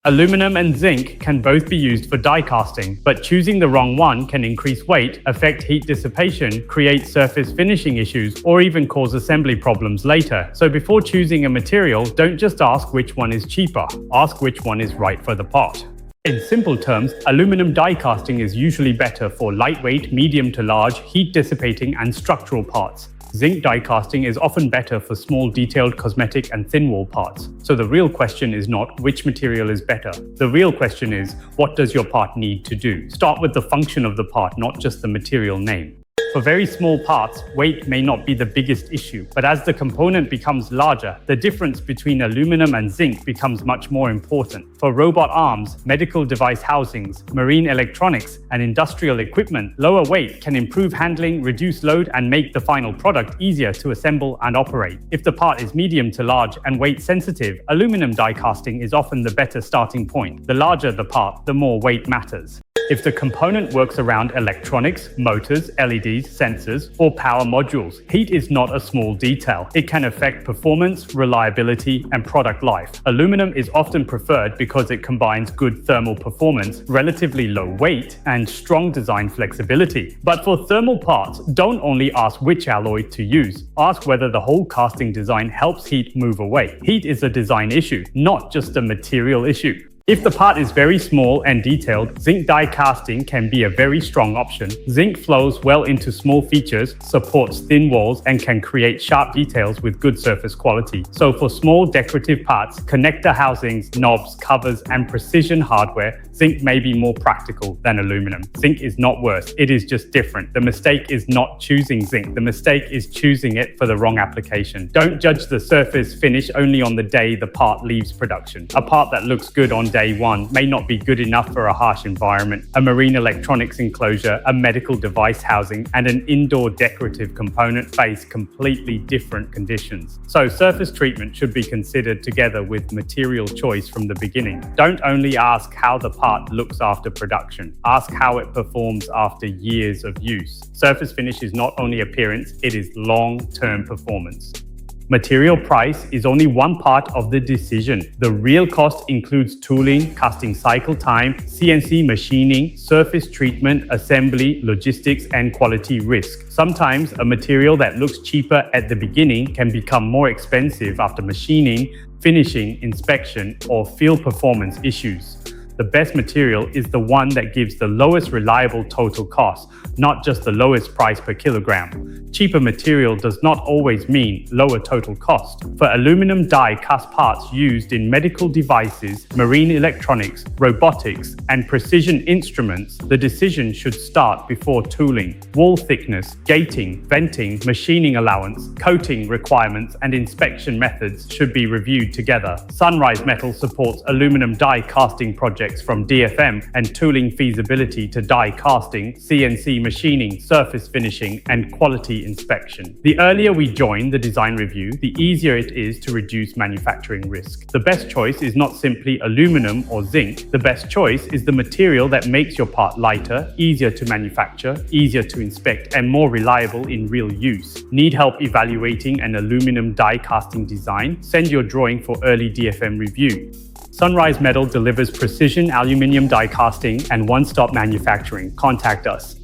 Aluminum and zinc can both be used for die casting, but choosing the wrong one can increase weight, affect heat dissipation, create surface finishing issues, or even cause assembly problems later. So before choosing a material, don't just ask which one is cheaper, ask which one is right for the part. In simple terms, aluminum die casting is usually better for lightweight, medium to large, heat dissipating and structural parts. Zinc die casting is often better for small detailed cosmetic and thin wall parts. So the real question is not which material is better. The real question is, what does your part need to do? Start with the function of the part, not just the material name. For very small parts, weight may not be the biggest issue, but as the component becomes larger, the difference between aluminum and zinc becomes much more important. For robot arms, medical device housings, marine electronics, and industrial equipment, lower weight can improve handling, reduce load, and make the final product easier to assemble and operate. If the part is medium to large and weight sensitive, aluminum die casting is often the better starting point. The larger the part, the more weight matters. If the component works around electronics, motors, LEDs, sensors, or power modules, heat is not a small detail. It can affect performance, reliability, and product life. Aluminum is often preferred because it combines good thermal performance, relatively low weight, and strong design flexibility. But for thermal parts, don't only ask which alloy to use. Ask whether the whole casting design helps heat move away. Heat is a design issue, not just a material issue. If the part is very small and detailed, zinc die casting can be a very strong option. Zinc flows well into small features, supports thin walls, and can create sharp details with good surface quality. So for small decorative parts, connector housings, knobs, covers, and precision hardware, zinc may be more practical than aluminum. Zinc is not worse, it is just different. The mistake is not choosing zinc, the mistake is choosing it for the wrong application. Don't judge the surface finish only on the day the part leaves production. A part that looks good on day one may not be good enough for a harsh environment. A marine electronics enclosure, a medical device housing, and an indoor decorative component face completely different conditions. So surface treatment should be considered together with material choice from the beginning. Don't only ask how the part looks after production. Ask how it performs after years of use. Surface finish is not only appearance, it is long-term performance. Material price is only one part of the decision. The real cost includes tooling, casting cycle time, CNC machining, surface treatment, assembly, logistics, and quality risk. Sometimes a material that looks cheaper at the beginning can become more expensive after machining, finishing, inspection, or field performance issues. The best material is the one that gives the lowest reliable total cost, not just the lowest price per kilogram. Cheaper material does not always mean lower total cost. For aluminum die cast parts used in medical devices, marine electronics, robotics, and precision instruments, the decision should start before tooling. Wall thickness, gating, venting, machining allowance, coating requirements, and inspection methods should be reviewed together. Sunrise Metal supports aluminum die casting projects from DFM and tooling feasibility to die casting, CNC machining, surface finishing, and quality inspection. The earlier we join the design review, the easier it is to reduce manufacturing risk. The best choice is not simply aluminum or zinc. The best choice is the material that makes your part lighter, easier to manufacture, easier to inspect, and more reliable in real use. Need help evaluating an aluminum die casting design? Send your drawing for early DFM review. Sunrise Metal delivers precision aluminum die casting and one-stop manufacturing. Contact us.